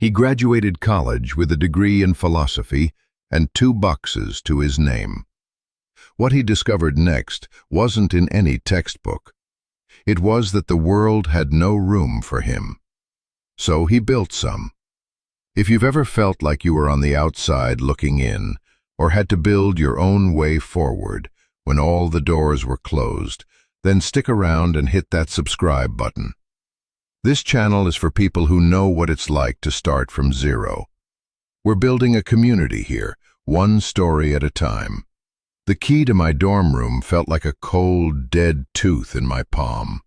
He graduated college with a degree in philosophy and 2 boxes to his name. What he discovered next wasn't in any textbook. It was that the world had no room for him. So he built some. If you've ever felt like you were on the outside looking in, or had to build your own way forward when all the doors were closed, then stick around and hit that subscribe button. This channel is for people who know what it's like to start from zero. We're building a community here, one story at a time. The key to my dorm room felt like a cold, dead tooth in my palm.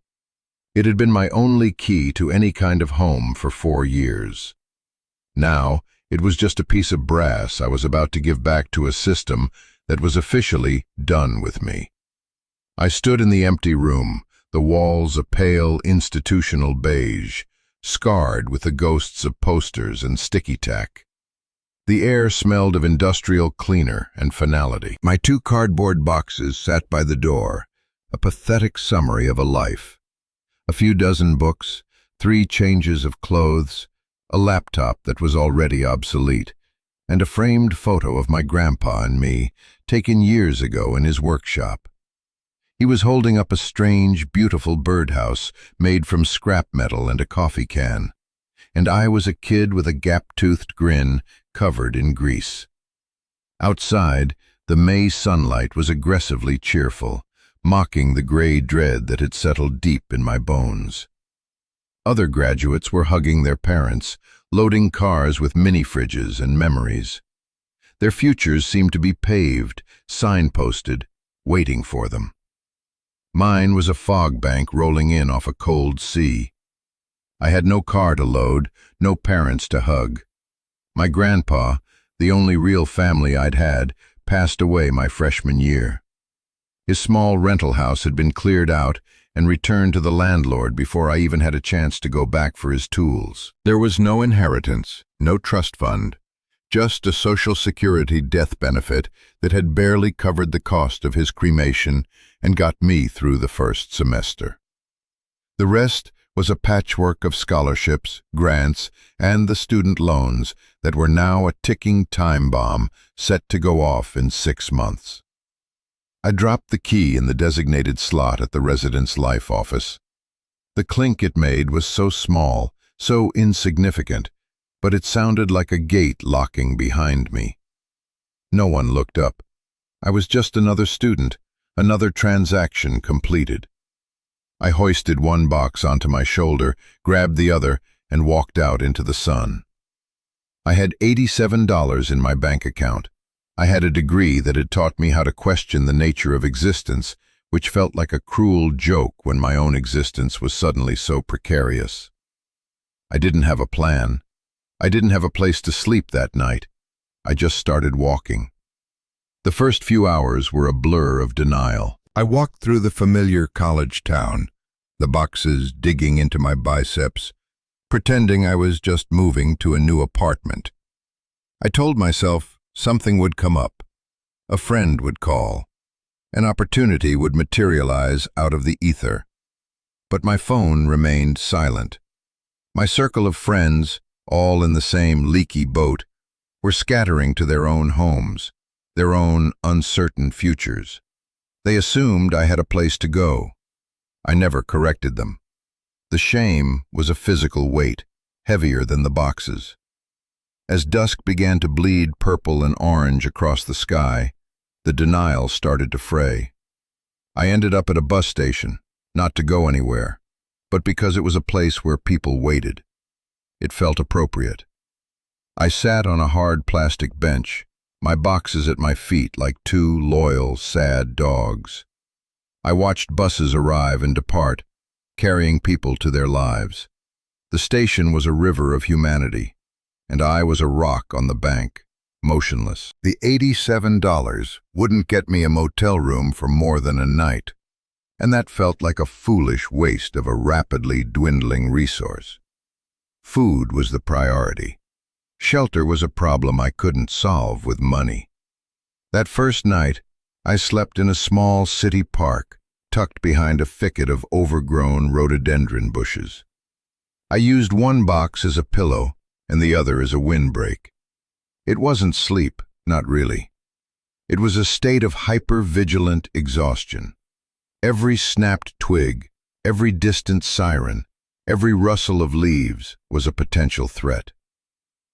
It had been my only key to any kind of home for 4 years. Now, it was just a piece of brass I was about to give back to a system that was officially done with me. I stood in the empty room, the walls a pale institutional beige, scarred with the ghosts of posters and sticky tack. The air smelled of industrial cleaner and finality. My 2 cardboard boxes sat by the door, a pathetic summary of a life. A few dozen books, 3 changes of clothes, a laptop that was already obsolete, and a framed photo of my grandpa and me, taken years ago in his workshop. He was holding up a strange, beautiful birdhouse made from scrap metal and a coffee can, and I was a kid with a gap-toothed grin covered in grease. Outside, the May sunlight was aggressively cheerful, mocking the gray dread that had settled deep in my bones. Other graduates were hugging their parents, loading cars with mini-fridges and memories. Their futures seemed to be paved, signposted, waiting for them. Mine was a fog bank rolling in off a cold sea. I had no car to load, no parents to hug. My grandpa, the only real family I'd had, passed away my freshman year. His small rental house had been cleared out and returned to the landlord before I even had a chance to go back for his tools. There was no inheritance, no trust fund, just a Social Security death benefit that had barely covered the cost of his cremation and got me through the first semester. The rest was a patchwork of scholarships, grants, and the student loans that were now a ticking time bomb set to go off in 6 months. I dropped the key in the designated slot at the residence life office. The clink it made was so small, so insignificant, but it sounded like a gate locking behind me. No one looked up. I was just another student, another transaction completed. I hoisted 1 box onto my shoulder, grabbed the other, and walked out into the sun. I had $87 in my bank account. I had a degree that had taught me how to question the nature of existence, which felt like a cruel joke when my own existence was suddenly so precarious. I didn't have a plan. I didn't have a place to sleep that night. I just started walking. The first few hours were a blur of denial. I walked through the familiar college town, the boxes digging into my biceps, pretending I was just moving to a new apartment. I told myself something would come up. A friend would call. An opportunity would materialize out of the ether. But my phone remained silent. My circle of friends, all in the same leaky boat, were scattering to their own homes, their own uncertain futures. They assumed I had a place to go. I never corrected them. The shame was a physical weight, heavier than the boxes. As dusk began to bleed purple and orange across the sky, the denial started to fray. I ended up at a bus station, not to go anywhere, but because it was a place where people waited. It felt appropriate. I sat on a hard plastic bench, my boxes at my feet like 2 loyal, sad dogs. I watched buses arrive and depart, carrying people to their lives. The station was a river of humanity, and I was a rock on the bank, motionless. The $87 wouldn't get me a motel room for more than a night, and that felt like a foolish waste of a rapidly dwindling resource. Food was the priority. Shelter was a problem I couldn't solve with money. That first night, I slept in a small city park, tucked behind a thicket of overgrown rhododendron bushes. I used 1 box as a pillow, and the other as a windbreak. It wasn't sleep, not really. It was a state of hyper-vigilant exhaustion. Every snapped twig, every distant siren, every rustle of leaves was a potential threat.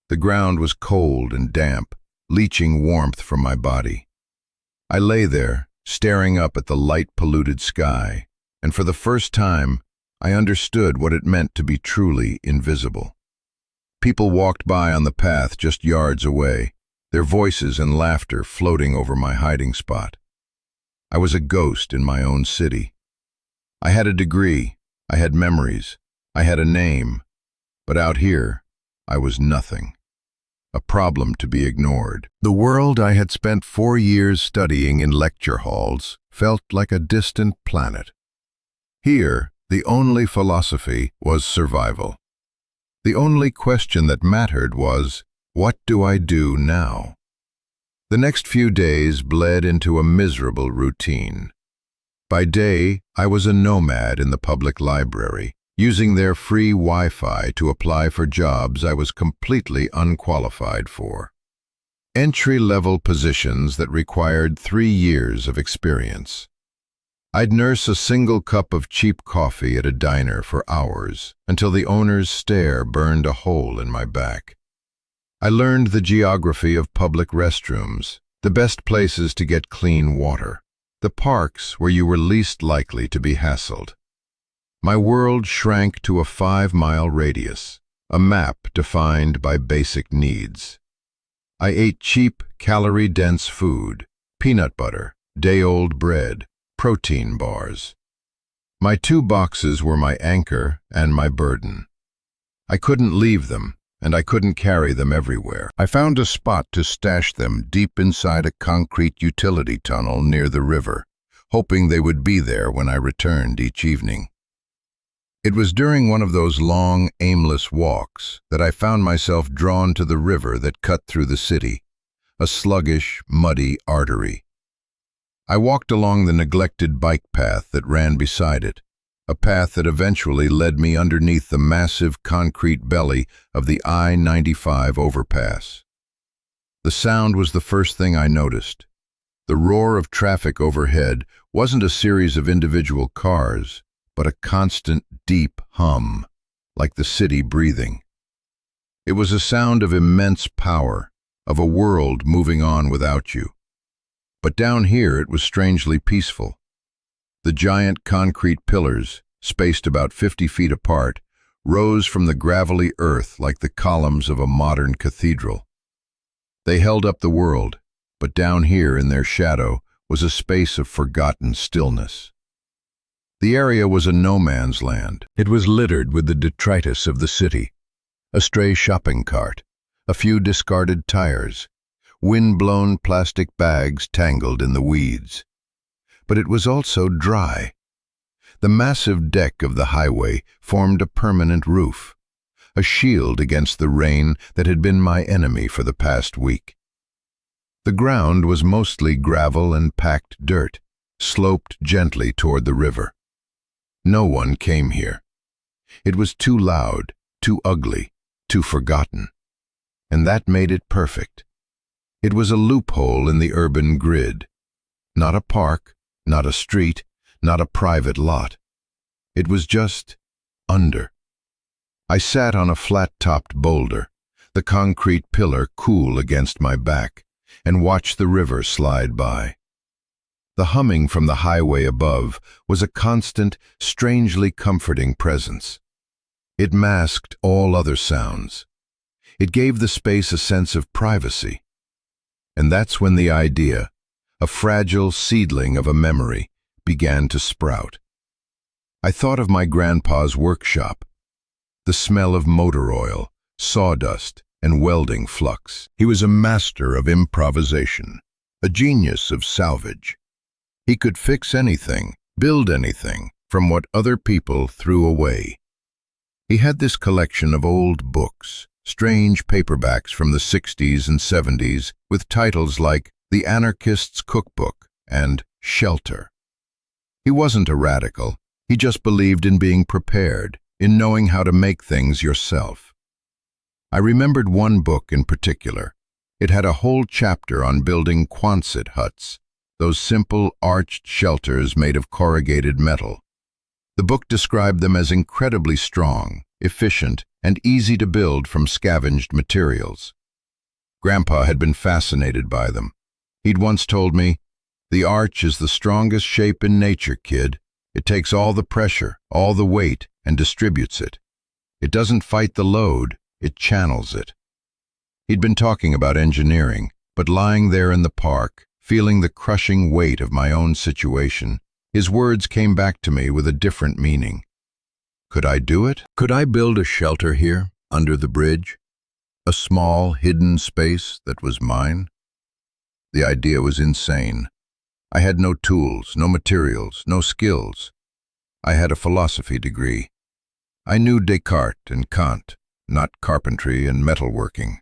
The ground was cold and damp, leaching warmth from my body. I lay there, staring up at the light-polluted sky, and for the first time, I understood what it meant to be truly invisible. People walked by on the path just yards away, their voices and laughter floating over my hiding spot. I was a ghost in my own city. I had a degree, I had memories, I had a name, but out here, I was nothing. A problem to be ignored. The world I had spent 4 years studying in lecture halls felt like a distant planet. Here, the only philosophy was survival. The only question that mattered was, what do I do now? The next few days bled into a miserable routine. By day, I was a nomad in the public library, using their free Wi-Fi to apply for jobs I was completely unqualified for. Entry-level positions that required 3 years of experience. I'd nurse a single cup of cheap coffee at a diner for hours until the owner's stare burned a hole in my back. I learned the geography of public restrooms, the best places to get clean water, the parks where you were least likely to be hassled. My world shrank to a 5-mile radius, a map defined by basic needs. I ate cheap, calorie-dense food, peanut butter, day-old bread, protein bars. My 2 boxes were my anchor and my burden. I couldn't leave them, and I couldn't carry them everywhere. I found a spot to stash them deep inside a concrete utility tunnel near the river, hoping they would be there when I returned each evening. It was during one of those long, aimless walks that I found myself drawn to the river that cut through the city, a sluggish, muddy artery. I walked along the neglected bike path that ran beside it, a path that eventually led me underneath the massive concrete belly of the I-95 overpass. The sound was the first thing I noticed. The roar of traffic overhead wasn't a series of individual cars, but a constant, deep hum, like the city breathing. It was a sound of immense power, of a world moving on without you. But down here it was strangely peaceful. The giant concrete pillars, spaced about 50 feet apart, rose from the gravelly earth like the columns of a modern cathedral. They held up the world, but down here in their shadow was a space of forgotten stillness. The area was a no-man's land. It was littered with the detritus of the city. A stray shopping cart, a few discarded tires, wind-blown plastic bags tangled in the weeds. But it was also dry. The massive deck of the highway formed a permanent roof, a shield against the rain that had been my enemy for the past week. The ground was mostly gravel and packed dirt, sloped gently toward the river. No one came here. It was too loud, too ugly, too forgotten. And that made it perfect. It was a loophole in the urban grid. Not a park, not a street, not a private lot. It was just under. I sat on a flat-topped boulder, the concrete pillar cool against my back, and watched the river slide by. The humming from the highway above was a constant, strangely comforting presence. It masked all other sounds. It gave the space a sense of privacy. And that's when the idea, a fragile seedling of a memory, began to sprout. I thought of my grandpa's workshop, the smell of motor oil, sawdust, and welding flux. He was a master of improvisation, a genius of salvage. He could fix anything, build anything, from what other people threw away. He had this collection of old books, strange paperbacks from the 60s and 70s, with titles like The Anarchist's Cookbook and Shelter. He wasn't a radical. He just believed in being prepared, in knowing how to make things yourself. I remembered one book in particular. It had a whole chapter on building Quonset huts, those simple, arched shelters made of corrugated metal. The book described them as incredibly strong, efficient, and easy to build from scavenged materials. Grandpa had been fascinated by them. He'd once told me, "The arch is the strongest shape in nature, kid. It takes all the pressure, all the weight, and distributes it. It doesn't fight the load, it channels it." He'd been talking about engineering, but lying there in the park, feeling the crushing weight of my own situation, his words came back to me with a different meaning. Could I do it? Could I build a shelter here, under the bridge? A small, hidden space that was mine? The idea was insane. I had no tools, no materials, no skills. I had a philosophy degree. I knew Descartes and Kant, not carpentry and metalworking.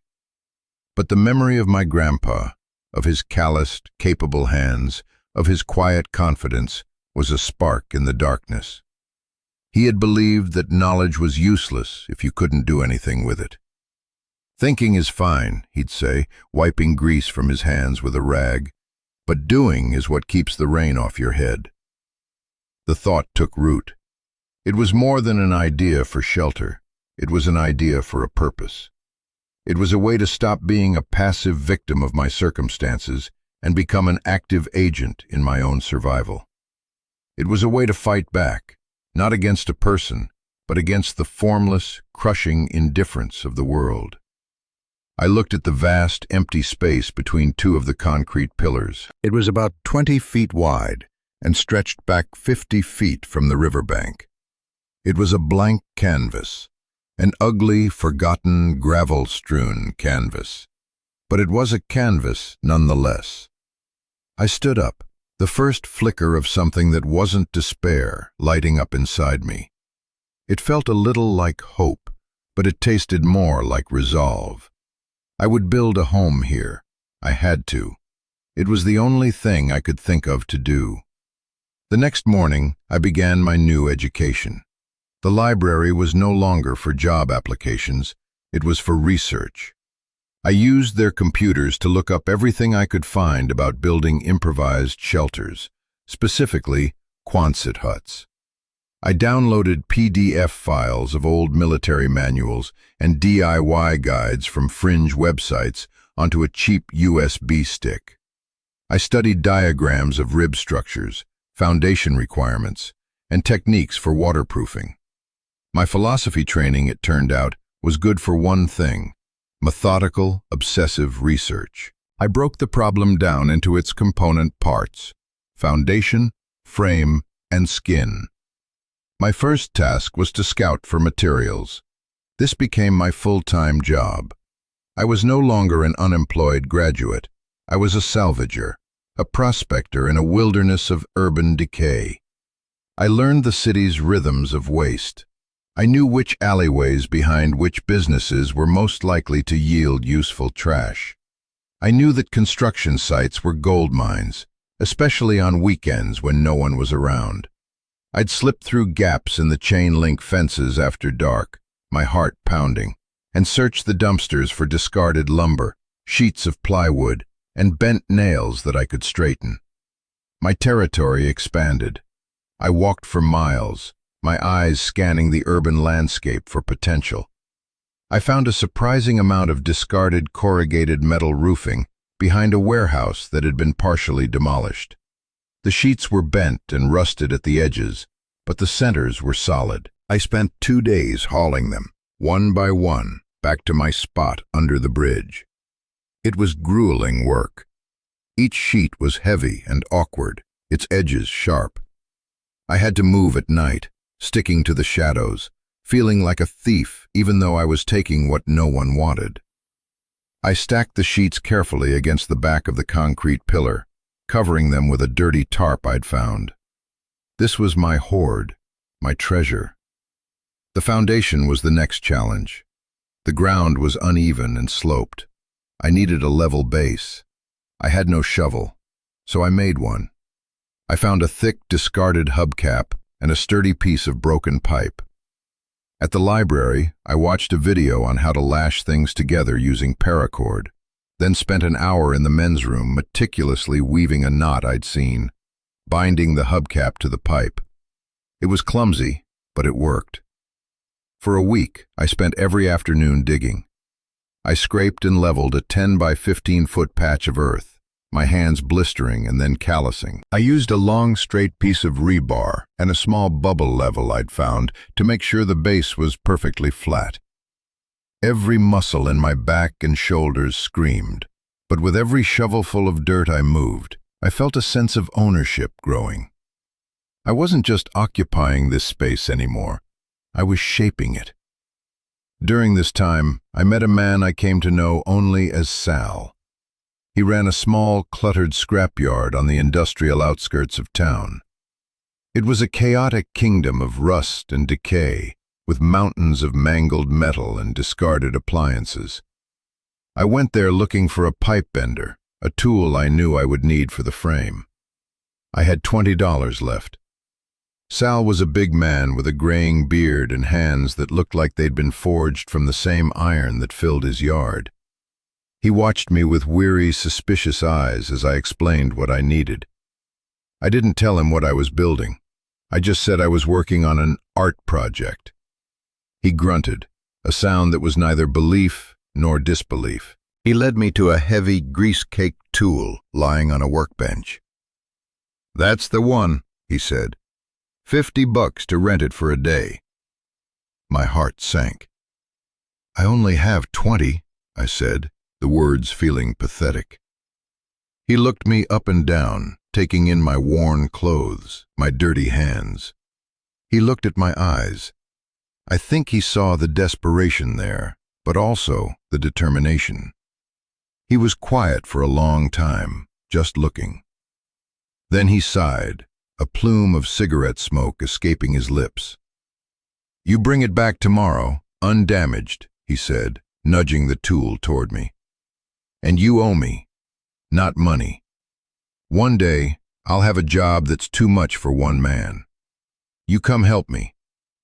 But the memory of my grandpa, of his calloused, capable hands, of his quiet confidence, was a spark in the darkness. He had believed that knowledge was useless if you couldn't do anything with it. "Thinking is fine," he'd say, wiping grease from his hands with a rag, "but doing is what keeps the rain off your head." The thought took root. It was more than an idea for shelter. It was an idea for a purpose. It was a way to stop being a passive victim of my circumstances and become an active agent in my own survival. It was a way to fight back, not against a person, but against the formless, crushing indifference of the world. I looked at the vast, empty space between two of the concrete pillars. It was about 20 feet wide and stretched back 50 feet from the riverbank. It was a blank canvas, an ugly, forgotten, gravel-strewn canvas. But it was a canvas nonetheless. I stood up, the first flicker of something that wasn't despair lighting up inside me. It felt a little like hope, but it tasted more like resolve. I would build a home here. I had to. It was the only thing I could think of to do. The next morning, I began my new education. The library was no longer for job applications, it was for research. I used their computers to look up everything I could find about building improvised shelters, specifically Quonset huts. I downloaded PDF files of old military manuals and DIY guides from fringe websites onto a cheap USB stick. I studied diagrams of rib structures, foundation requirements, and techniques for waterproofing. My philosophy training, it turned out, was good for one thing: methodical, obsessive research. I broke the problem down into its component parts: foundation, frame, and skin. My first task was to scout for materials. This became my full-time job. I was no longer an unemployed graduate. I was a salvager, a prospector in a wilderness of urban decay. I learned the city's rhythms of waste. I knew which alleyways behind which businesses were most likely to yield useful trash. I knew that construction sites were gold mines, especially on weekends when no one was around. I'd slip through gaps in the chain-link fences after dark, my heart pounding, and search the dumpsters for discarded lumber, sheets of plywood, and bent nails that I could straighten. My territory expanded. I walked for miles, my eyes scanning the urban landscape for potential. I found a surprising amount of discarded corrugated metal roofing behind a warehouse that had been partially demolished. The sheets were bent and rusted at the edges, but the centers were solid. I spent 2 days hauling them, one by one, back to my spot under the bridge. It was grueling work. Each sheet was heavy and awkward, its edges sharp. I had to move at night, sticking to the shadows, feeling like a thief even though I was taking what no one wanted. I stacked the sheets carefully against the back of the concrete pillar, covering them with a dirty tarp I'd found. This was my hoard, my treasure. The foundation was the next challenge. The ground was uneven and sloped. I needed a level base. I had no shovel, so I made one. I found a thick, discarded hubcap and a sturdy piece of broken pipe. At the library, I watched a video on how to lash things together using paracord, then spent an hour in the men's room meticulously weaving a knot I'd seen, binding the hubcap to the pipe. It was clumsy, but it worked. For a week, I spent every afternoon digging. I scraped and leveled a 10 by 15-foot patch of earth, my hands blistering and then callousing. I used a long, straight piece of rebar and a small bubble level I'd found to make sure the base was perfectly flat. Every muscle in my back and shoulders screamed, but with every shovelful of dirt I moved, I felt a sense of ownership growing. I wasn't just occupying this space anymore, I was shaping it. During this time, I met a man I came to know only as Sal. He ran a small, cluttered scrapyard on the industrial outskirts of town. It was a chaotic kingdom of rust and decay, with mountains of mangled metal and discarded appliances. I went there looking for a pipe bender, a tool I knew I would need for the frame. I had $20 left. Sal was a big man with a graying beard and hands that looked like they'd been forged from the same iron that filled his yard. He watched me with weary, suspicious eyes as I explained what I needed. I didn't tell him what I was building. I just said I was working on an art project. He grunted, a sound that was neither belief nor disbelief. He led me to a heavy, grease-caked tool lying on a workbench. "That's the one," he said. $50 to rent it for a day." My heart sank. "I only have 20, I said, the words feeling pathetic. He looked me up and down, taking in my worn clothes, my dirty hands. He looked at my eyes. I think he saw the desperation there, but also the determination. He was quiet for a long time, just looking. Then he sighed, a plume of cigarette smoke escaping his lips. "You bring it back tomorrow, undamaged," he said, nudging the tool toward me. "And you owe me, not money. One day, I'll have a job that's too much for one man. You come help me,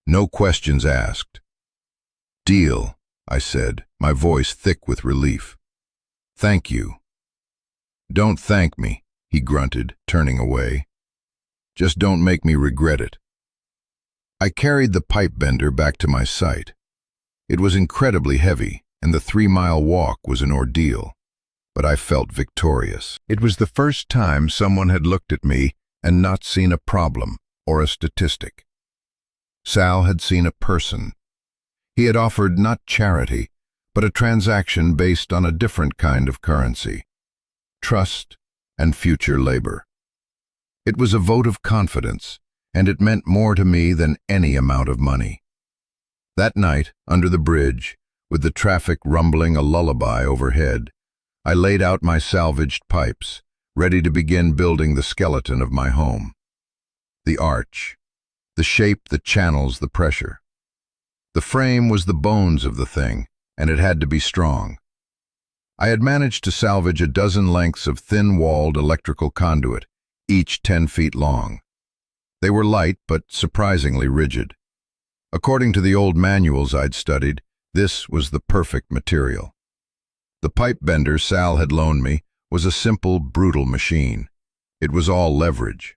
no questions asked." "Deal," I said, my voice thick with relief. "Thank you." "Don't thank me," he grunted, turning away. "Just don't make me regret it." I carried the pipe bender back to my site. It was incredibly heavy, and the 3-mile walk was an ordeal, but I felt victorious. It was the first time someone had looked at me and not seen a problem or a statistic. Sal had seen a person. He had offered not charity, but a transaction based on a different kind of currency: trust and future labor. It was a vote of confidence, and it meant more to me than any amount of money. That night, under the bridge, with the traffic rumbling a lullaby overhead, I laid out my salvaged pipes, ready to begin building the skeleton of my home. The arch, the shape that channels the pressure. The frame was the bones of the thing, and it had to be strong. I had managed to salvage a dozen lengths of thin-walled electrical conduit, each 10 feet long. They were light but surprisingly rigid. According to the old manuals I'd studied, this was the perfect material. The pipe bender Sal had loaned me was a simple, brutal machine. It was all leverage.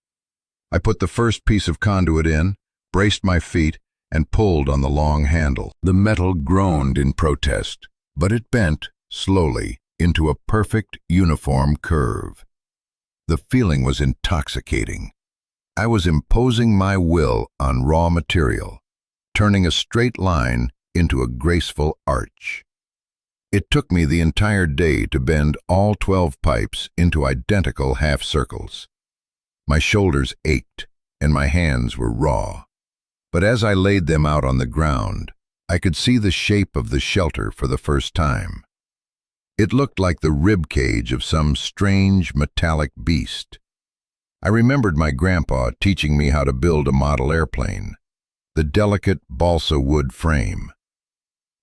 I put the first piece of conduit in, braced my feet, and pulled on the long handle. The metal groaned in protest, but it bent, slowly, into a perfect, uniform curve. The feeling was intoxicating. I was imposing my will on raw material, turning a straight line into a graceful arch. It took me the entire day to bend all 12 pipes into identical half-circles. My shoulders ached, and my hands were raw. But as I laid them out on the ground, I could see the shape of the shelter for the first time. It looked like the rib cage of some strange metallic beast. I remembered my grandpa teaching me how to build a model airplane, the delicate balsa wood frame.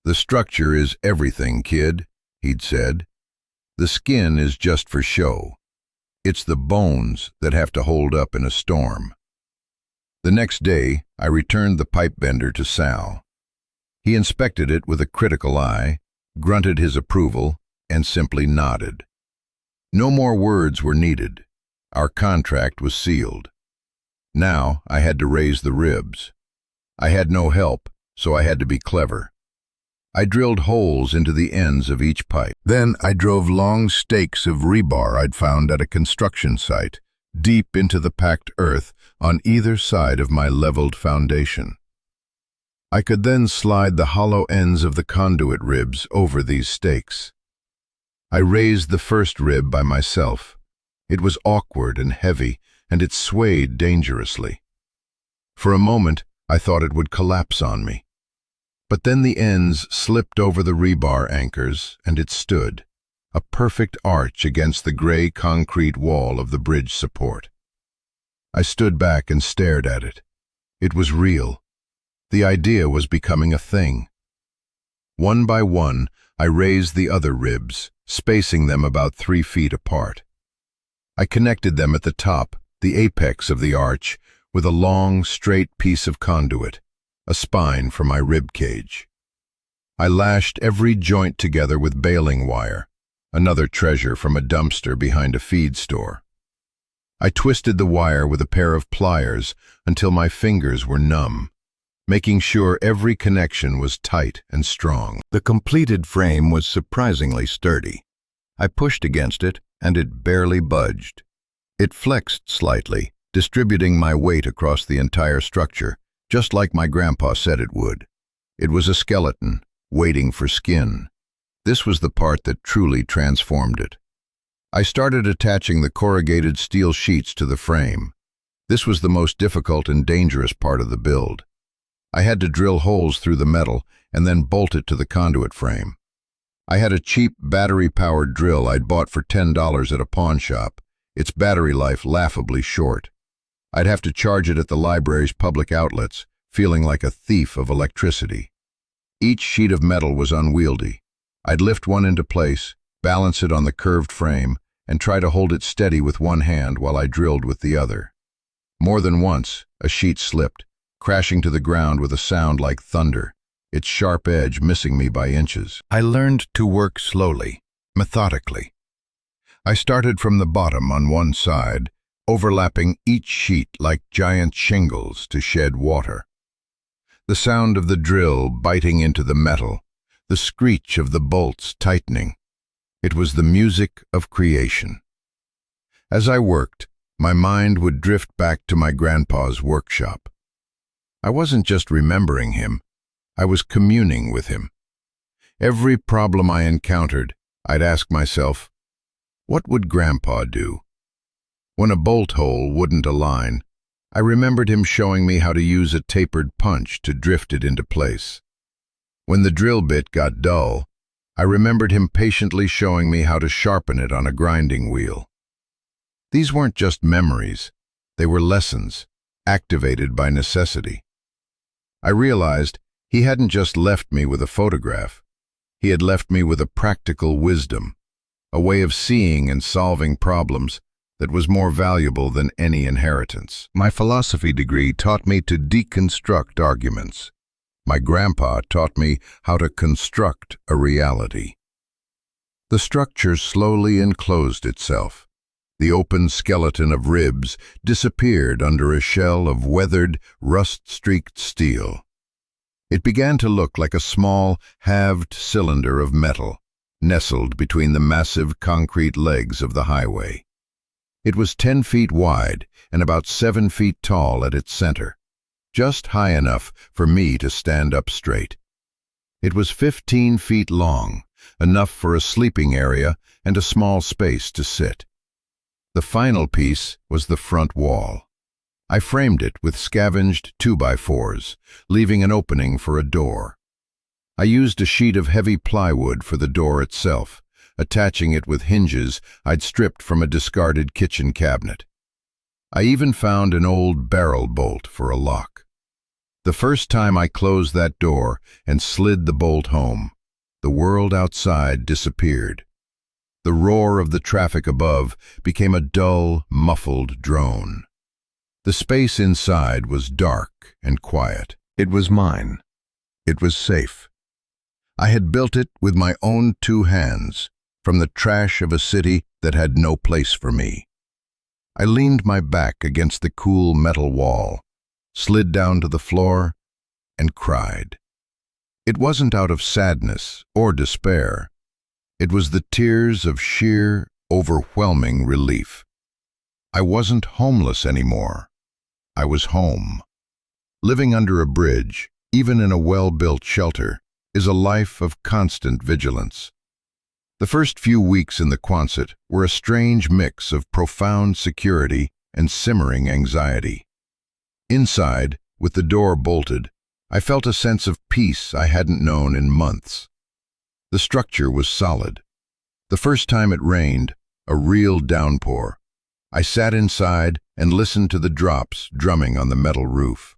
"The structure is everything, kid," he'd said. "The skin is just for show. It's the bones that have to hold up in a storm." The next day, I returned the pipe bender to Sal. He inspected it with a critical eye, grunted his approval, and simply nodded. No more words were needed. Our contract was sealed. Now I had to raise the ribs. I had no help, so I had to be clever. I drilled holes into the ends of each pipe. Then I drove long stakes of rebar I'd found at a construction site, deep into the packed earth on either side of my leveled foundation. I could then slide the hollow ends of the conduit ribs over these stakes. I raised the first rib by myself. It was awkward and heavy, and it swayed dangerously. For a moment, I thought it would collapse on me. But then the ends slipped over the rebar anchors, and it stood, a perfect arch against the gray concrete wall of the bridge support. I stood back and stared at it. It was real. The idea was becoming a thing. One by one, I raised the other ribs, spacing them about 3 feet apart. I connected them at the top, the apex of the arch, with a long, straight piece of conduit, a spine for my rib cage. I lashed every joint together with baling wire, another treasure from a dumpster behind a feed store. I twisted the wire with a pair of pliers until my fingers were numb, making sure every connection was tight and strong. The completed frame was surprisingly sturdy. I pushed against it, and it barely budged. It flexed slightly, distributing my weight across the entire structure, just like my grandpa said it would. It was a skeleton, waiting for skin. This was the part that truly transformed it. I started attaching the corrugated steel sheets to the frame. This was the most difficult and dangerous part of the build. I had to drill holes through the metal and then bolt it to the conduit frame. I had a cheap battery-powered drill I'd bought for $10 at a pawn shop, its battery life laughably short. I'd have to charge it at the library's public outlets, feeling like a thief of electricity. Each sheet of metal was unwieldy. I'd lift one into place, balance it on the curved frame, and try to hold it steady with one hand while I drilled with the other. More than once, a sheet slipped, crashing to the ground with a sound like thunder, its sharp edge missing me by inches. I learned to work slowly, methodically. I started from the bottom on one side, overlapping each sheet like giant shingles to shed water. The sound of the drill biting into the metal, the screech of the bolts tightening. It was the music of creation. As I worked, my mind would drift back to my grandpa's workshop. I wasn't just remembering him, I was communing with him. Every problem I encountered, I'd ask myself, what would Grandpa do? When a bolt hole wouldn't align, I remembered him showing me how to use a tapered punch to drift it into place. When the drill bit got dull, I remembered him patiently showing me how to sharpen it on a grinding wheel. These weren't just memories, they were lessons, activated by necessity. I realized he hadn't just left me with a photograph, he had left me with a practical wisdom, a way of seeing and solving problems that was more valuable than any inheritance. My philosophy degree taught me to deconstruct arguments. My grandpa taught me how to construct a reality. The structure slowly enclosed itself. The open skeleton of ribs disappeared under a shell of weathered, rust-streaked steel. It began to look like a small, halved cylinder of metal, nestled between the massive concrete legs of the highway. It was 10 feet wide and about 7 feet tall at its center, just high enough for me to stand up straight. It was 15 feet long, enough for a sleeping area and a small space to sit. The final piece was the front wall. I framed it with scavenged 2x4s, leaving an opening for a door. I used a sheet of heavy plywood for the door itself, attaching it with hinges I'd stripped from a discarded kitchen cabinet. I even found an old barrel bolt for a lock. The first time I closed that door and slid the bolt home, the world outside disappeared. The roar of the traffic above became a dull, muffled drone. The space inside was dark and quiet. It was mine. It was safe. I had built it with my own 2 hands, from the trash of a city that had no place for me. I leaned my back against the cool metal wall, slid down to the floor, and cried. It wasn't out of sadness or despair. It was the tears of sheer, overwhelming relief. I wasn't homeless anymore. I was home. Living under a bridge, even in a well-built shelter, is a life of constant vigilance. The first few weeks in the Quonset were a strange mix of profound security and simmering anxiety. Inside, with the door bolted, I felt a sense of peace I hadn't known in months. The structure was solid. The first time it rained, a real downpour, I sat inside and listened to the drops drumming on the metal roof.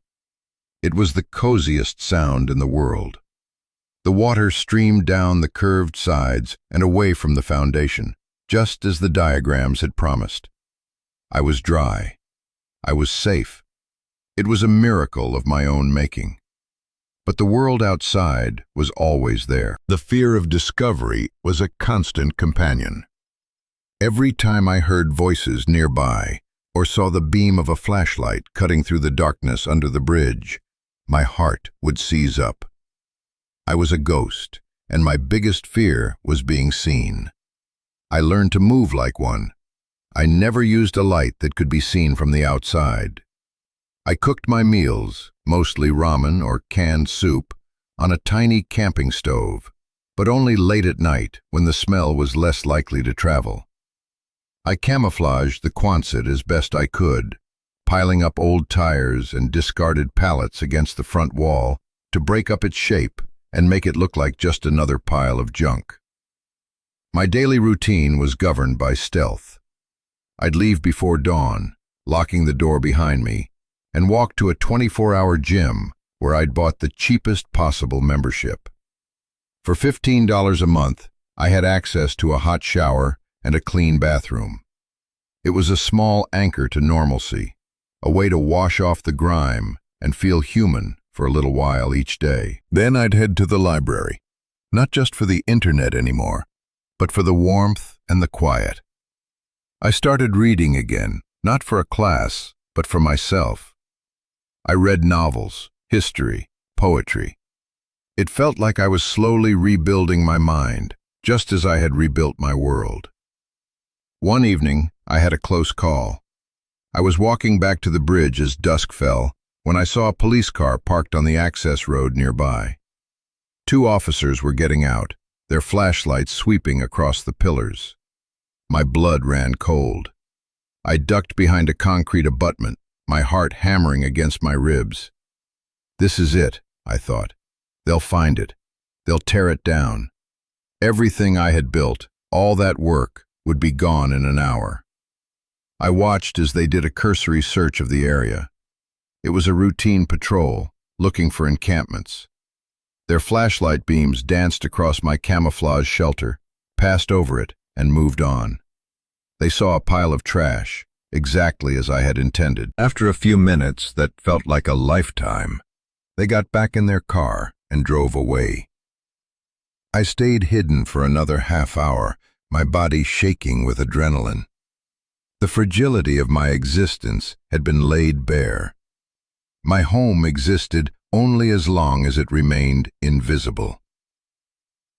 It was the coziest sound in the world. The water streamed down the curved sides and away from the foundation, just as the diagrams had promised. I was dry. I was safe. It was a miracle of my own making. But the world outside was always there. The fear of discovery was a constant companion. Every time I heard voices nearby or saw the beam of a flashlight cutting through the darkness under the bridge, my heart would seize up. I was a ghost, and my biggest fear was being seen. I learned to move like one. I never used a light that could be seen from the outside. I cooked my meals, mostly ramen or canned soup, on a tiny camping stove, but only late at night when the smell was less likely to travel. I camouflaged the Quonset as best I could, piling up old tires and discarded pallets against the front wall to break up its shape and make it look like just another pile of junk. My daily routine was governed by stealth. I'd leave before dawn, locking the door behind me, and walk to a 24-hour gym where I'd bought the cheapest possible membership. For $15 a month, I had access to a hot shower and a clean bathroom. It was a small anchor to normalcy, a way to wash off the grime and feel human for a little while each day. Then I'd head to the library, not just for the internet anymore, but for the warmth and the quiet. I started reading again, not for a class, but for myself. I read novels, history, poetry. It felt like I was slowly rebuilding my mind, just as I had rebuilt my world. One evening, I had a close call. I was walking back to the bridge as dusk fell when I saw a police car parked on the access road nearby. 2 officers were getting out, their flashlights sweeping across the pillars. My blood ran cold. I ducked behind a concrete abutment, my heart hammering against my ribs. This is it, I thought. They'll find it. They'll tear it down. Everything I had built, all that work, would be gone in an hour. I watched as they did a cursory search of the area. It was a routine patrol, looking for encampments. Their flashlight beams danced across my camouflage shelter, passed over it, and moved on. They saw a pile of trash, exactly as I had intended. After a few minutes that felt like a lifetime, they got back in their car and drove away. I stayed hidden for another half hour, my body shaking with adrenaline. The fragility of my existence had been laid bare. My home existed only as long as it remained invisible.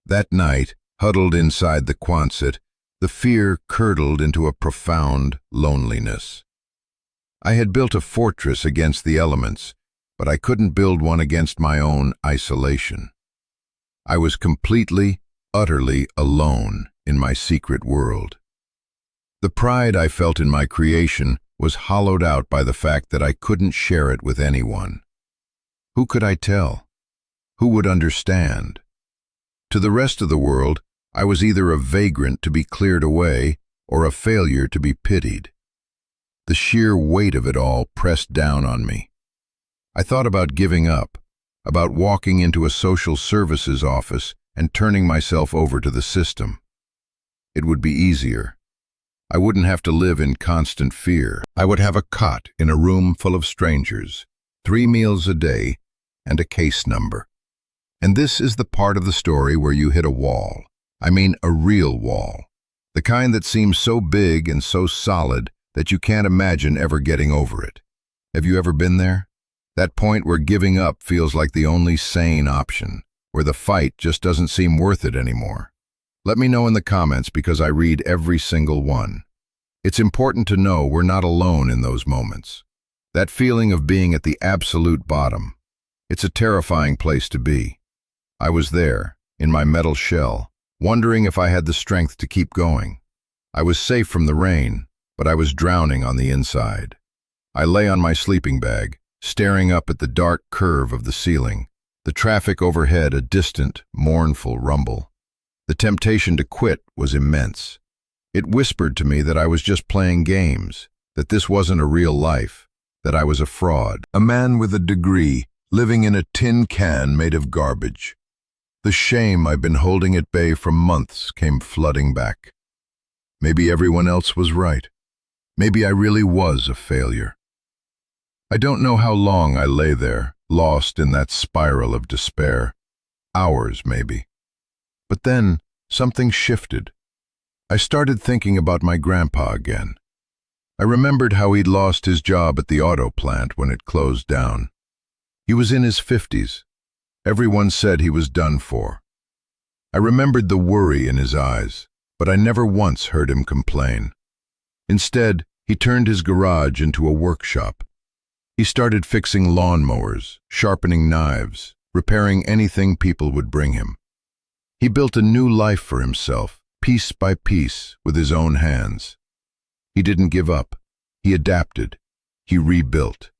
That night, huddled inside the Quonset, the fear curdled into a profound loneliness. I had built a fortress against the elements, but I couldn't build one against my own isolation. I was completely, utterly alone in my secret world. The pride I felt in my creation was hollowed out by the fact that I couldn't share it with anyone. Who could I tell? Who would understand? To the rest of the world, I was either a vagrant to be cleared away or a failure to be pitied. The sheer weight of it all pressed down on me. I thought about giving up, about walking into a social services office and turning myself over to the system. It would be easier. I wouldn't have to live in constant fear. I would have a cot in a room full of strangers, 3 meals a day, and a case number. And this is the part of the story where you hit a wall. I mean a real wall. The kind that seems so big and so solid that you can't imagine ever getting over it. Have you ever been there? That point where giving up feels like the only sane option, where the fight just doesn't seem worth it anymore. Let me know in the comments because I read every single one. It's important to know we're not alone in those moments. That feeling of being at the absolute bottom. It's a terrifying place to be. I was there, in my metal shell, wondering if I had the strength to keep going. I was safe from the rain, but I was drowning on the inside. I lay on my sleeping bag, staring up at the dark curve of the ceiling, the traffic overhead a distant, mournful rumble. The temptation to quit was immense. It whispered to me that I was just playing games, that this wasn't a real life, that I was a fraud, a man with a degree, living in a tin can made of garbage. The shame I've been holding at bay for months came flooding back. Maybe everyone else was right. Maybe I really was a failure. I don't know how long I lay there, lost in that spiral of despair. Hours, maybe. But then, something shifted. I started thinking about my grandpa again. I remembered how he'd lost his job at the auto plant when it closed down. He was in his 50s. Everyone said he was done for. I remembered the worry in his eyes, but I never once heard him complain. Instead, he turned his garage into a workshop. He started fixing lawnmowers, sharpening knives, repairing anything people would bring him. He built a new life for himself, piece by piece, with his own hands. He didn't give up. He adapted. He rebuilt.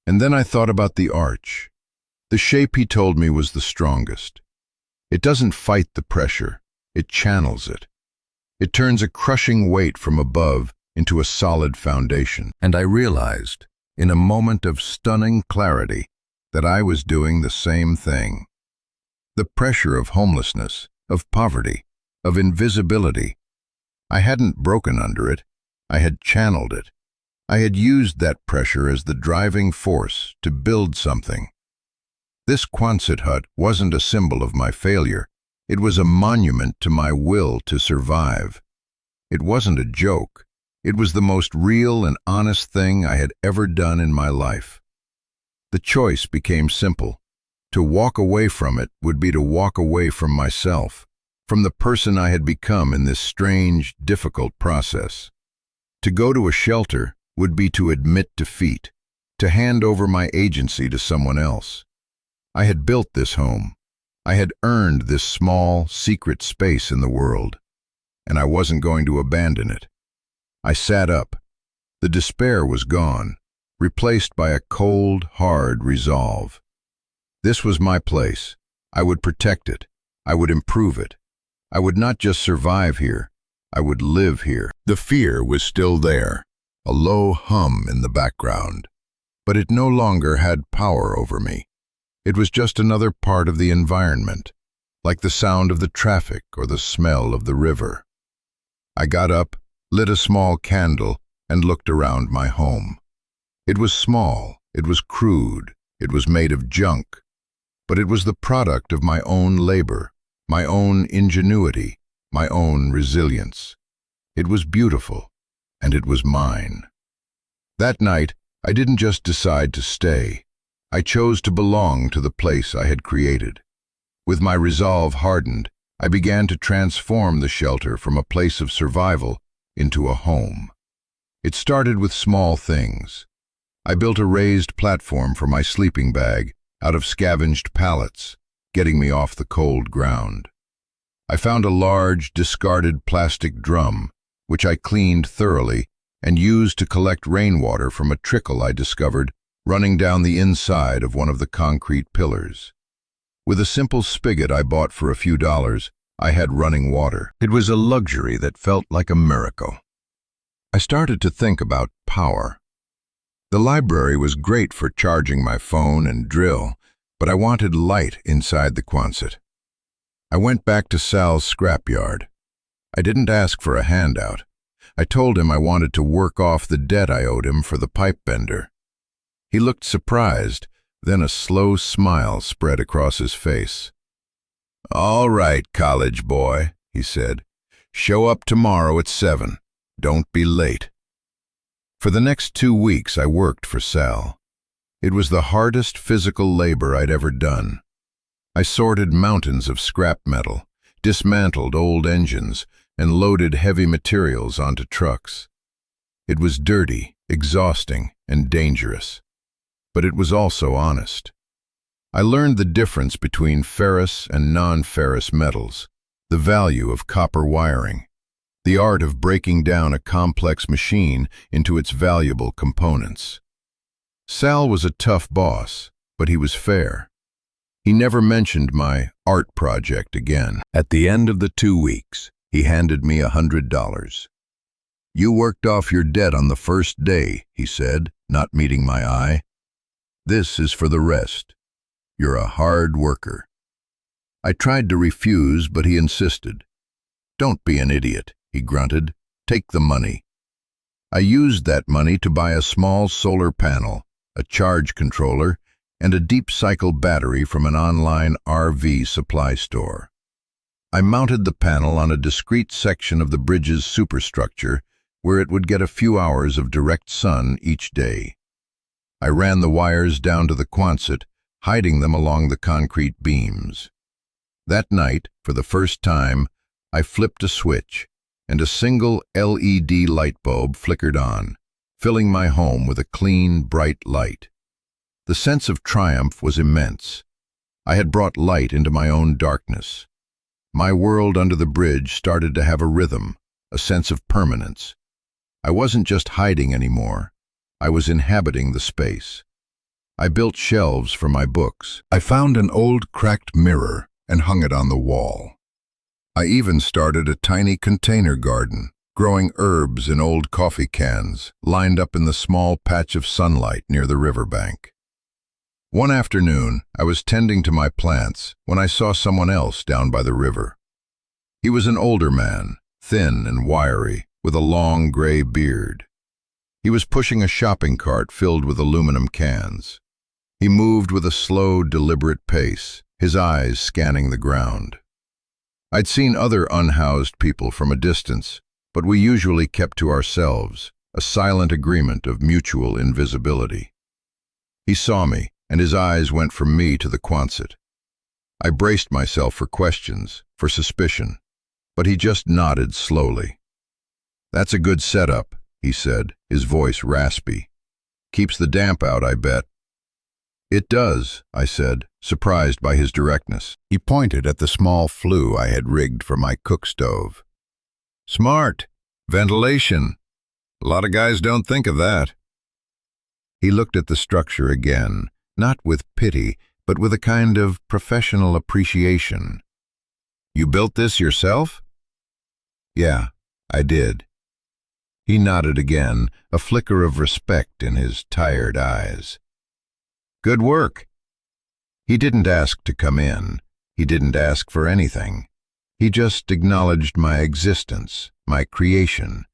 And then I thought about the arch. The shape he told me was the strongest. It doesn't fight the pressure. It channels it. It turns a crushing weight from above into a solid foundation. And I realized, in a moment of stunning clarity, that I was doing the same thing. The pressure of homelessness, of poverty, of invisibility. I hadn't broken under it. I had channeled it. I had used that pressure as the driving force to build something. This Quonset hut wasn't a symbol of my failure. It was a monument to my will to survive. It wasn't a joke. It was the most real and honest thing I had ever done in my life. The choice became simple. To walk away from it would be to walk away from myself, from the person I had become in this strange, difficult process. To go to a shelter would be to admit defeat, to hand over my agency to someone else. I had built this home. I had earned this small, secret space in the world, and I wasn't going to abandon it. I sat up. The despair was gone, replaced by a cold, hard resolve. This was my place. I would protect it. I would improve it. I would not just survive here. I would live here. The fear was still there, a low hum in the background, but it no longer had power over me. It was just another part of the environment, like the sound of the traffic or the smell of the river. I got up, lit a small candle, and looked around my home. It was small, it was crude, it was made of junk, but it was the product of my own labor, my own ingenuity, my own resilience. It was beautiful, and it was mine. That night, I didn't just decide to stay. I chose to belong to the place I had created. With my resolve hardened, I began to transform the shelter from a place of survival into a home. It started with small things. I built a raised platform for my sleeping bag out of scavenged pallets, getting me off the cold ground. I found a large, discarded plastic drum, which I cleaned thoroughly and used to collect rainwater from a trickle I discovered running down the inside of one of the concrete pillars. With a simple spigot I bought for a few dollars, I had running water. It was a luxury that felt like a miracle. I started to think about power. The library was great for charging my phone and drill, but I wanted light inside the Quonset. I went back to Sal's scrapyard. I didn't ask for a handout. I told him I wanted to work off the debt I owed him for the pipe bender. He looked surprised, Then a slow smile spread across his face. "All right, college boy," he said. "Show up tomorrow at 7. Don't be late." For the next 2 weeks I worked for Sal. It was the hardest physical labor I'd ever done. I sorted mountains of scrap metal, dismantled old engines, and loaded heavy materials onto trucks. It was dirty, exhausting, and dangerous. But it was also honest. I learned the difference between ferrous and non-ferrous metals, the value of copper wiring, the art of breaking down a complex machine into its valuable components. Sal was a tough boss, but he was fair. He never mentioned my art project again. At the end of the 2 weeks, he handed me $100. "You worked off your debt on the first day," he said, not meeting my eye. "This is for the rest. You're a hard worker." I tried to refuse, but he insisted. "Don't be an idiot," he grunted. "Take the money." I used that money to buy a small solar panel, a charge controller, and a deep cycle battery from an online RV supply store. I mounted the panel on a discrete section of the bridge's superstructure where it would get a few hours of direct sun each day. I ran the wires down to the Quonset, hiding them along the concrete beams. That night, for the first time, I flipped a switch, and a single LED light bulb flickered on, filling my home with a clean, bright light. The sense of triumph was immense. I had brought light into my own darkness. My world under the bridge started to have a rhythm, a sense of permanence. I wasn't just hiding anymore. I was inhabiting the space. I built shelves for my books. I found an old cracked mirror and hung it on the wall. I even started a tiny container garden, growing herbs in old coffee cans, lined up in the small patch of sunlight near the riverbank. One afternoon, I was tending to my plants when I saw someone else down by the river. He was an older man, thin and wiry, with a long gray beard. He was pushing a shopping cart filled with aluminum cans. He moved with a slow, deliberate pace, his eyes scanning the ground. I'd seen other unhoused people from a distance, but we usually kept to ourselves, a silent agreement of mutual invisibility. He saw me, and his eyes went from me to the Quonset. I braced myself for questions, for suspicion, but he just nodded slowly. "That's a good setup," he said, his voice raspy. "Keeps the damp out, I bet." "It does," I said, surprised by his directness. He pointed at the small flue I had rigged for my cook stove. "Smart. Ventilation. A lot of guys don't think of that." He looked at the structure again, not with pity, but with a kind of professional appreciation. "You built this yourself?" "Yeah, I did." He nodded again, a flicker of respect in his tired eyes. "Good work." He didn't ask to come in. He didn't ask for anything. He just acknowledged my existence, my creation,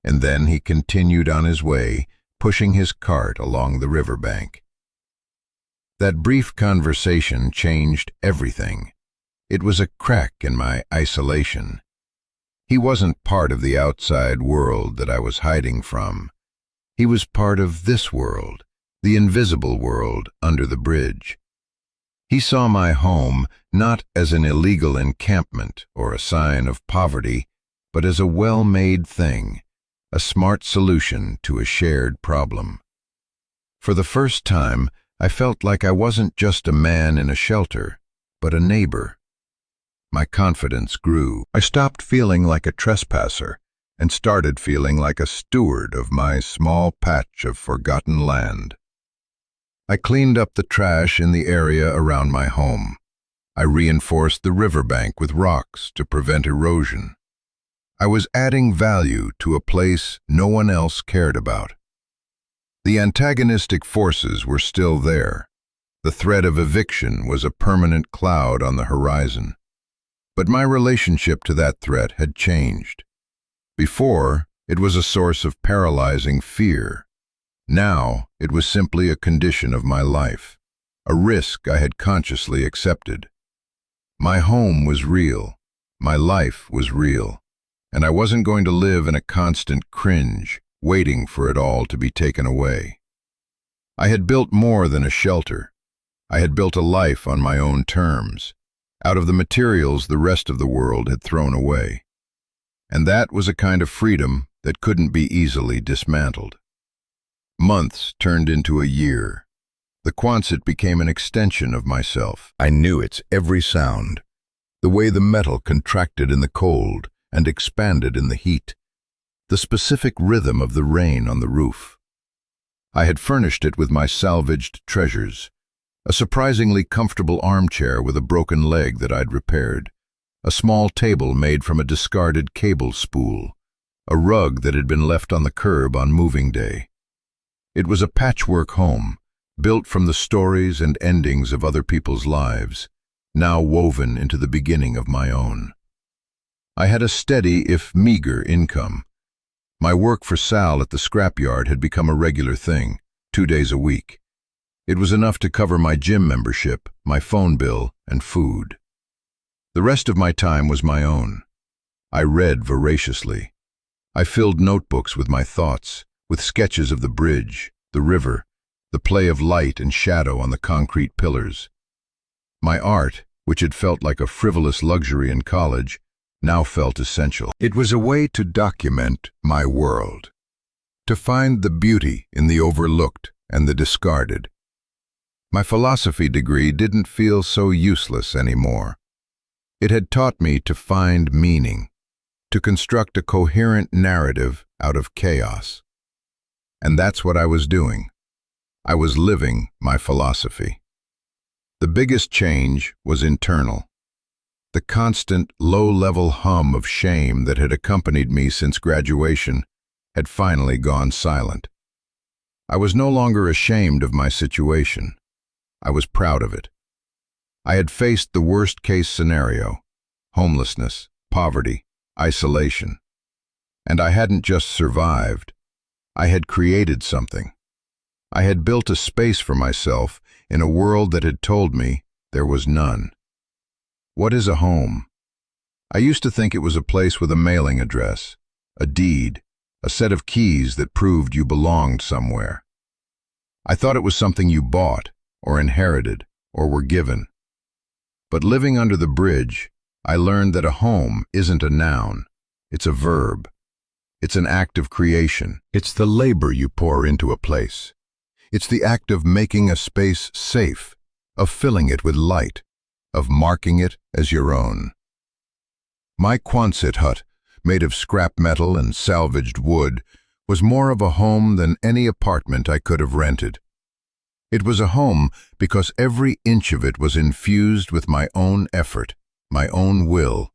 and then he continued on his way, pushing his cart along the riverbank. That brief conversation changed everything. It was a crack in my isolation. He wasn't part of the outside world that I was hiding from. He was part of this world, the invisible world under the bridge. He saw my home not as an illegal encampment or a sign of poverty, but as a well-made thing, a smart solution to a shared problem. For the first time, I felt like I wasn't just a man in a shelter, but a neighbor. My confidence grew. I stopped feeling like a trespasser and started feeling like a steward of my small patch of forgotten land. I cleaned up the trash in the area around my home. I reinforced the riverbank with rocks to prevent erosion. I was adding value to a place no one else cared about. The antagonistic forces were still there. The threat of eviction was a permanent cloud on the horizon. But my relationship to that threat had changed. Before, it was a source of paralyzing fear. Now, it was simply a condition of my life. a risk I had consciously accepted. My home was real, my life was real, and I wasn't going to live in a constant cringe, waiting for it all to be taken away. I had built more than a shelter. I had built a life on my own terms, out of the materials the rest of the world had thrown away. And that was a kind of freedom that couldn't be easily dismantled. Months turned into a year. The Quonset became an extension of myself. I knew its every sound, the way the metal contracted in the cold and expanded in the heat, the specific rhythm of the rain on the roof. I had furnished it with my salvaged treasures, a surprisingly comfortable armchair with a broken leg that I'd repaired, a small table made from a discarded cable spool, a rug that had been left on the curb on moving day. It was a patchwork home, built from the stories and endings of other people's lives, now woven into the beginning of my own. I had a steady, if meager, income. My work for Sal at the scrapyard had become a regular thing, 2 days a week. It was enough to cover my gym membership, my phone bill, and food. The rest of my time was my own. I read voraciously. I filled notebooks with my thoughts, with sketches of the bridge, the river, the play of light and shadow on the concrete pillars. My art, which had felt like a frivolous luxury in college, now felt essential. It was a way to document my world, to find the beauty in the overlooked and the discarded. My philosophy degree didn't feel so useless anymore. It had taught me to find meaning, to construct a coherent narrative out of chaos. And that's what I was doing. I was living my philosophy. The biggest change was internal. The constant, low-level hum of shame that had accompanied me since graduation had finally gone silent. I was no longer ashamed of my situation. I was proud of it. I had faced the worst-case scenario: homelessness, poverty, isolation. And I hadn't just survived. I had created something. I had built a space for myself in a world that had told me there was none. What is a home? I used to think it was a place with a mailing address, a deed, a set of keys that proved you belonged somewhere. I thought it was something you bought, or inherited, or were given. But living under the bridge, I learned that a home isn't a noun, it's a verb. It's an act of creation. It's the labor you pour into a place. It's the act of making a space safe, of filling it with light, of marking it as your own. My Quonset hut, made of scrap metal and salvaged wood, was more of a home than any apartment I could have rented. It was a home because every inch of it was infused with my own effort, my own will,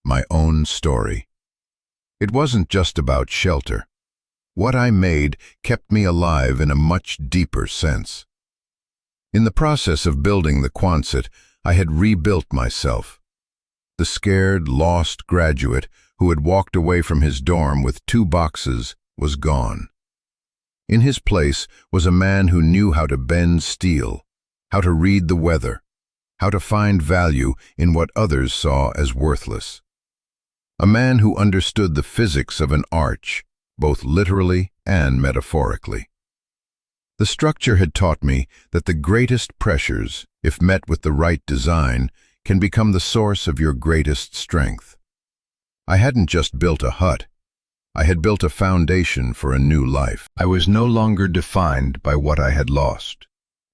my own story. It wasn't just about shelter. What I made kept me alive in a much deeper sense. In the process of building the Quonset, I had rebuilt myself. The scared, lost graduate who had walked away from his dorm with 2 boxes was gone. In his place was a man who knew how to bend steel, how to read the weather, how to find value in what others saw as worthless. A man who understood the physics of an arch, both literally and metaphorically. The structure had taught me that the greatest pressures, if met with the right design, can become the source of your greatest strength. I hadn't just built a hut. I had built a foundation for a new life. I was no longer defined by what I had lost.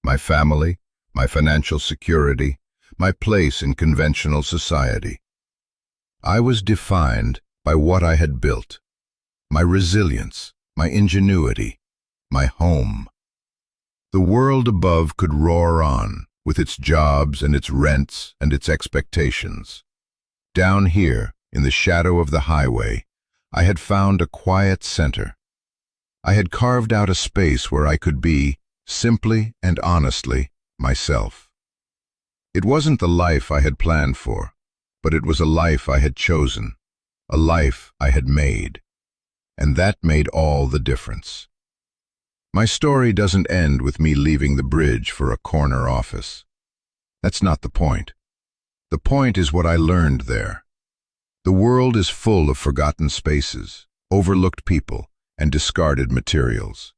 My family, my financial security, my place in conventional society. I was defined by what I had built. My resilience, my ingenuity, my home. The world above could roar on, with its jobs and its rents and its expectations. Down here, in the shadow of the highway, I had found a quiet center. I had carved out a space where I could be, simply and honestly, myself. It wasn't the life I had planned for, but it was a life I had chosen, a life I had made. And that made all the difference. My story doesn't end with me leaving the bridge for a corner office. That's not the point. The point is what I learned there. The world is full of forgotten spaces, overlooked people, and discarded materials.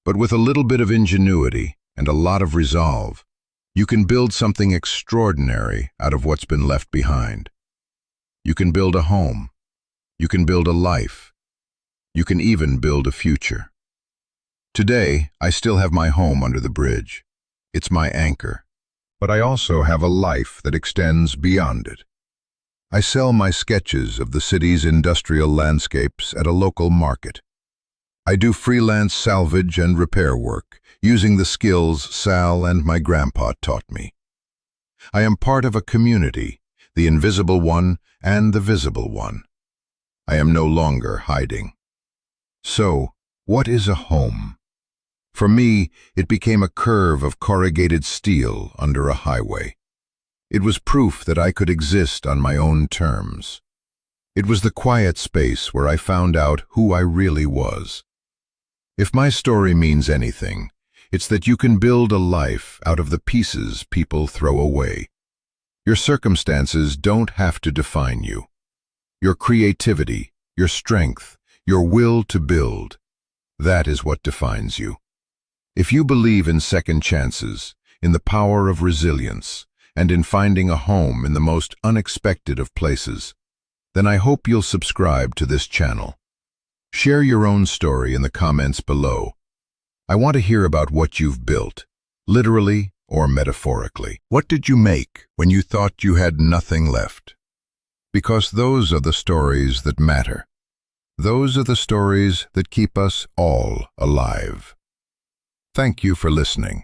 But with a little bit of ingenuity and a lot of resolve, you can build something extraordinary out of what's been left behind. You can build a home. You can build a life. You can even build a future. Today, I still have my home under the bridge. It's my anchor. But I also have a life that extends beyond it. I sell my sketches of the city's industrial landscapes at a local market. I do freelance salvage and repair work, using the skills Sal and my grandpa taught me. I am part of a community, the invisible one and the visible one. I am no longer hiding. So, what is a home? For me, it became a curve of corrugated steel under a highway. It was proof that I could exist on my own terms. It was the quiet space where I found out who I really was. If my story means anything, it's that you can build a life out of the pieces people throw away. Your circumstances don't have to define you. Your creativity, your strength, your will to build, that is what defines you. If you believe in second chances, in the power of resilience, and in finding a home in the most unexpected of places, then I hope you'll subscribe to this channel. Share your own story in the comments below. I want to hear about what you've built, literally or metaphorically. What did you make when you thought you had nothing left? Because those are the stories that matter. Those are the stories that keep us all alive. Thank you for listening.